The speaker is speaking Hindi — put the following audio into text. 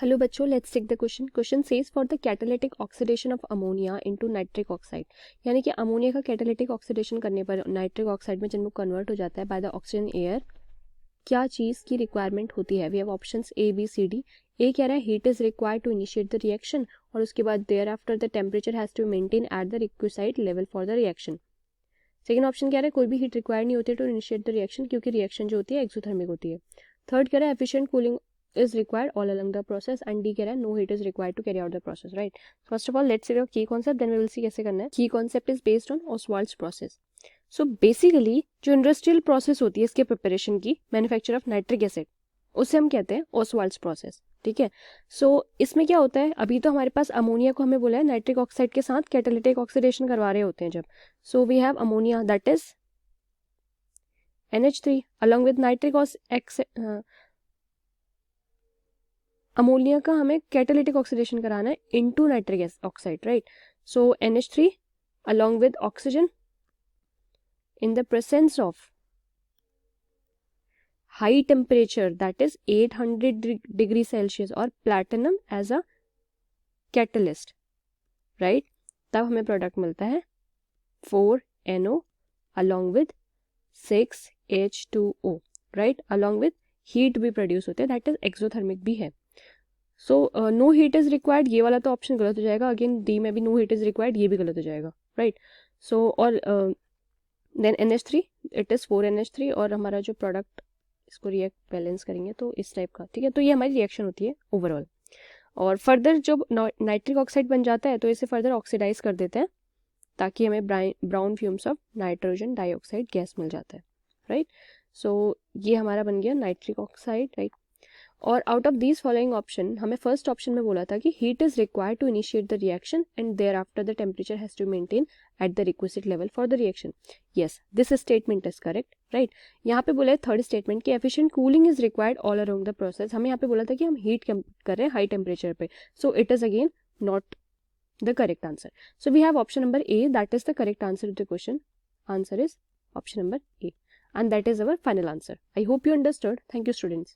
हेलो बच्चों, let's take the question. Question says for the catalytic oxidation of ammonia into nitric oxide. यानी कि अमोनिया का कैटालिटिक ऑक्सीडेशन करने पर नाइट्रिक ऑक्साइड में जब वो कन्वर्ट हो जाता है बाय द ऑक्सीजन एयर, क्या चीज़ की रिक्वायरमेंट होती है. We have options A B C D. A कह रहा है heat is required to initiate the reaction, और उसके बाद thereafter the temperature has to maintain at the requisite level for the reaction. Second option कह रहा है कोई भी हीट रिक्वायर्ड नहीं होती टू इनिशिएट द रिएक्शन, क्योंकि रिएक्शन जो होती है एक्सोथर्मिक होती है. थर्ड कह रहा है efficient cooling is required all along the process, and D कह रहा है no heat is required to carry out the process. Right, first of all let's see the key concept, then we will see कैसे करना है. Key concept is based on Ostwald's process. So basically जो इंडस्ट्रियल प्रोसेस होती है इसके प्रिपरेशन की, मैन्युफैक्चर ऑफ नाइट्रिक एसिड, उसे हम कहते हैं Ostwald's प्रोसेस. ठीक है. सो इसमें क्या होता है, अभी तो हमारे पास अमोनिया को हमें बोला है नाइट्रिक ऑक्साइड के साथ कैटालिटिक ऑक्सीडेशन करवा रहे होते हैं जब. So we have ammonia that is NH3 along with nitric ammonia का हमें कैटालिटिक ऑक्सीडेशन कराना है into nitric oxide. Right, so NH3 along with oxygen in the presence of high temperature that is 800 degree Celsius और platinum as a catalyst. right, तब हमें प्रोडक्ट मिलता है 4NO along with 6H2O. Right, along with heat भी प्रोड्यूस होते हैं, दैट इज एक्सोथर्मिक भी है. So no heat is required, ये वाला तो ऑप्शन गलत हो जाएगा. अगेन डी में भी नो हीट इज रिक्वायर्ड, ये भी गलत हो जाएगा. राइट, सो और then NH3 it is 4NH3, और हमारा जो प्रोडक्ट इसको रिएक्ट बैलेंस करेंगे तो इस टाइप का. ठीक है, तो ये हमारी रिएक्शन होती है ओवरऑल. और फर्दर जब नाइट्रिक ऑक्साइड बन जाता है तो इसे फर्दर ऑक्सीडाइज कर देते हैं ताकि हमें brown fumes of nitrogen dioxide gas मिल जाता है. राइट, सो ये हमारा बन गया नाइट्रिक ऑक्साइड. राइट, और out of these following option हमें फर्स्ट ऑप्शन में बोला था कि heat is required to initiate the reaction and thereafter the temperature has to maintain at the requisite level for the reaction. Yes, this statement is correct. Right, यहाँ पे बोला है थर्ड स्टेटमेंट कि efficient cooling is required all around the process. हमें यहाँ पे बोला था कि हम हीट कर रहे हैं हाई टेम्परेचर पे, so it is again not the correct answer. So we have option number A, that is the correct answer to the question. Answer is option number A, and that is our final answer. I hope you understood. Thank you students.